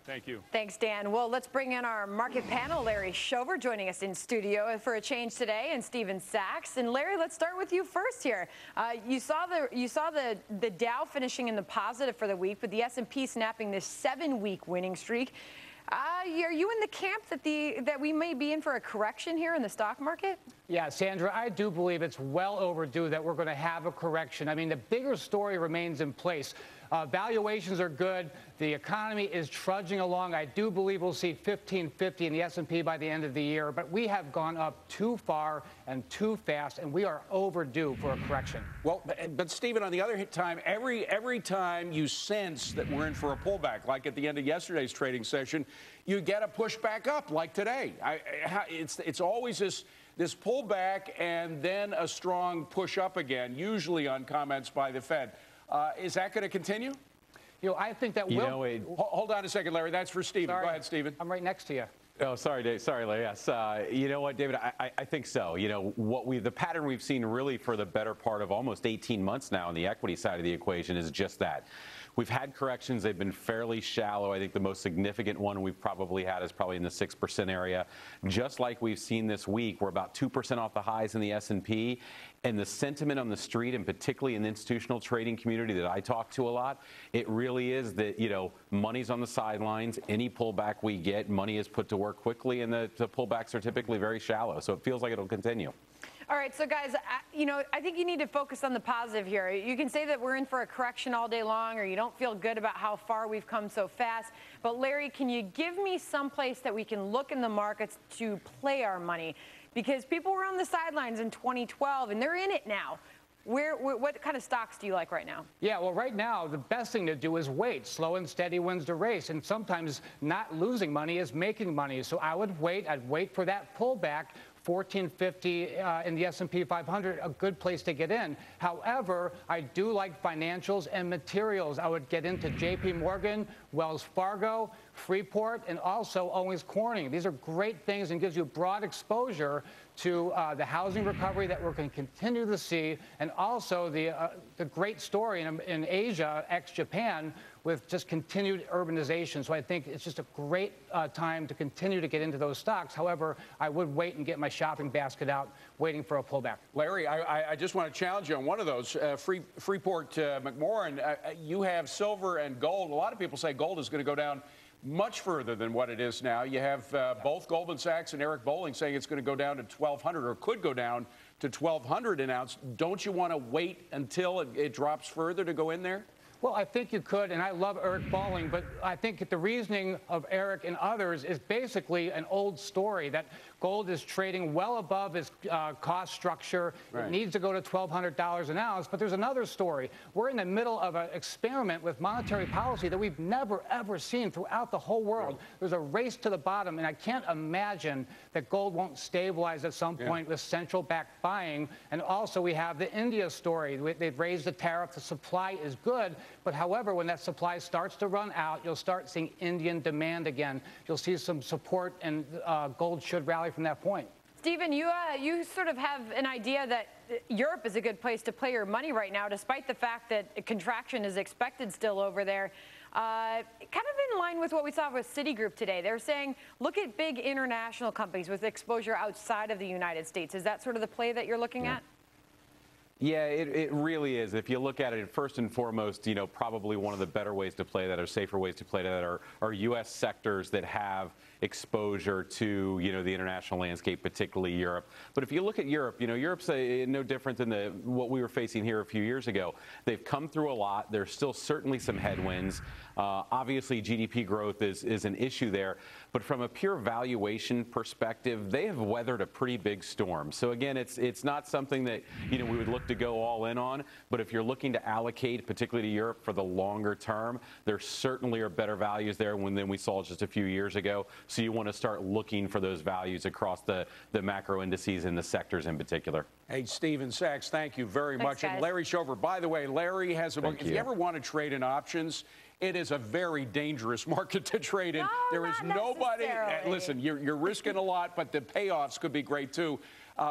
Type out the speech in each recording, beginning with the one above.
Thank you. Thanks, Dan. Well, let's bring in our market panel. Larry Shover joining us in studio for a change today, and Stephen Sachs. And Larry, let's start with you first here. You saw the Dow finishing in the positive for the week, but the S&P snapping this 7-week winning streak. Are you in the camp that we may be in for a correction here in the stock market? Yeah, Sandra, I do believe it's well overdue that we're going to have a correction. I mean, the bigger story remains in place. Valuations are good. The economy is trudging along. I do believe we'll see 1550 in the S&P by the end of the year, but we have gone up too far and too fast, and we are overdue for a correction. Well, but Stephen, on the other time, every time you sense that we're in for a pullback, like at the end of yesterday's trading session, you get a push back up, like today. It's always this pullback and then a strong push up again, usually on comments by the Fed. Is that going to continue? You know, I think that will. Hold on a second, Larry. That's for Stephen. Sorry. Go ahead, Stephen. I'm right next to you. Oh, sorry, Dave. Sorry, Larry. Yes. You know what, David? I think so. You know, the pattern we've seen really for the better part of almost 18 months now on the equity side of the equation is just that. We've had corrections. They've been fairly shallow. I think the most significant one we've probably had is probably in the 6% area. Just like we've seen this week, we're about 2% off the highs in the S&P. And the sentiment on the street, and particularly in the institutional trading community that I talk to a lot, it really is that, you know, money's on the sidelines. Any pullback we get, money is put to work quickly, and the pullbacks are typically very shallow. So it feels like it'll continue. All right, so guys, you know, I think you need to focus on the positive here. You can say that we're in for a correction all day long, or you don't feel good about how far we've come so fast. But Larry, can you give me some place that we can look in the markets to play our money? Because people were on the sidelines in 2012, and they're in it now. What kind of stocks do you like right now? Yeah, well, right now, the best thing to do is wait. Slow and steady wins the race. And sometimes not losing money is making money. So I would wait. I'd wait for that pullback. 1450 in the S&P 500, a good place to get in. However, I do like financials and materials. I would get into JP Morgan, Wells Fargo, Freeport, and also Owens Corning. These are great things and gives you broad exposure to the housing recovery that we're going to continue to see, and also the great story in Asia, ex-Japan, with just continued urbanization. So I think it's just a great time to continue to get into those stocks. However, I would wait and get my shopping basket out, waiting for a pullback. Larry, I just want to challenge you on one of those. Freeport McMoran, you have silver and gold. A lot of people say gold is going to go down much further than what it is now. You have both Goldman Sachs and Eric Bolling saying it's going to go down to 1,200 or could go down to 1,200 an ounce. Don't you want to wait until it drops further to go in there? Well, I think you could, and I love Eric Bolling, but I think the reasoning of Eric and others is basically an old story, that gold is trading well above its cost structure. Right. It needs to go to $1,200 an ounce. But there's another story. We're in the middle of an experiment with monetary policy that we've never, ever seen throughout the whole world. Right. There's a race to the bottom, and I can't imagine that gold won't stabilize at some point with central bank buying. And also we have the India story. They've raised the tariff. The supply is good. But however, when that supply starts to run out, you'll start seeing Indian demand again. You'll see some support, and gold should rally from that point. Stephen, you sort of have an idea that Europe is a good place to play your money right now, despite the fact that a contraction is expected still over there. Kind of in line with what we saw with Citigroup today. They're saying, look at big international companies with exposure outside of the United States. Is that sort of the play that you're looking at? Yeah, it really is. If you look at it, first and foremost, you know, probably one of the better ways to play that, or safer ways to play that, are U.S. sectors that have exposure to, you know, the international landscape, particularly Europe. But if you look at Europe, you know, Europe's no different than what we were facing here a few years ago. They've come through a lot. There's still certainly some headwinds. Obviously, GDP growth is an issue there. But from a pure valuation perspective, they have weathered a pretty big storm. So again, it's not something that, you know, we would look to go all in on. But if you're looking to allocate, particularly to Europe, for the longer term, there certainly are better values there than we saw just a few years ago. So you want to start looking for those values across the macro indices and the sectors in particular. Hey, Stephen Sachs, thank you very much. Guys. And Larry Shover, by the way, Larry has a book. If you ever want to trade in options, it is a very dangerous market to trade in. No, there is nobody. Listen, you're risking a lot, but the payoffs could be great too.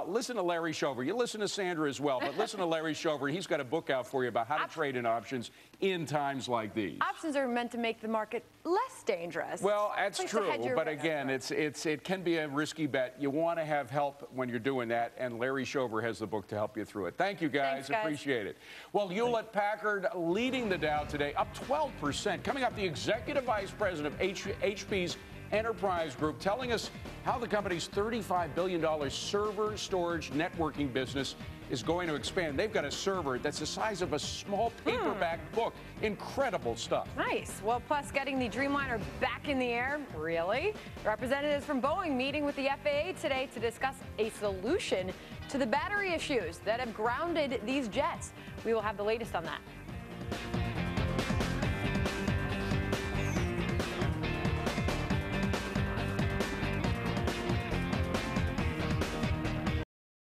Listen to Larry Shover. You listen to Sandra as well, but listen to Larry Shover. He's got a book out for you about how to trade in options in times like these. Options are meant to make the market less dangerous. Well, that's Place to true, hedge your but risk. again, it can be a risky bet. You want to have help when you're doing that, and Larry Shover has the book to help you through it. Thank you, guys. Thanks, guys. Appreciate it. Well, Hewlett-Packard leading the Dow today, up 12%. Coming up, the executive vice president of HP's Enterprise Group telling us how the company's $35 billion server storage networking business is going to expand. They've got a server that's the size of a small paperback book. Incredible stuff. Nice. Well, plus getting the Dreamliner back in the air. Really? Representatives from Boeing meeting with the FAA today to discuss a solution to the battery issues that have grounded these jets. We will have the latest on that.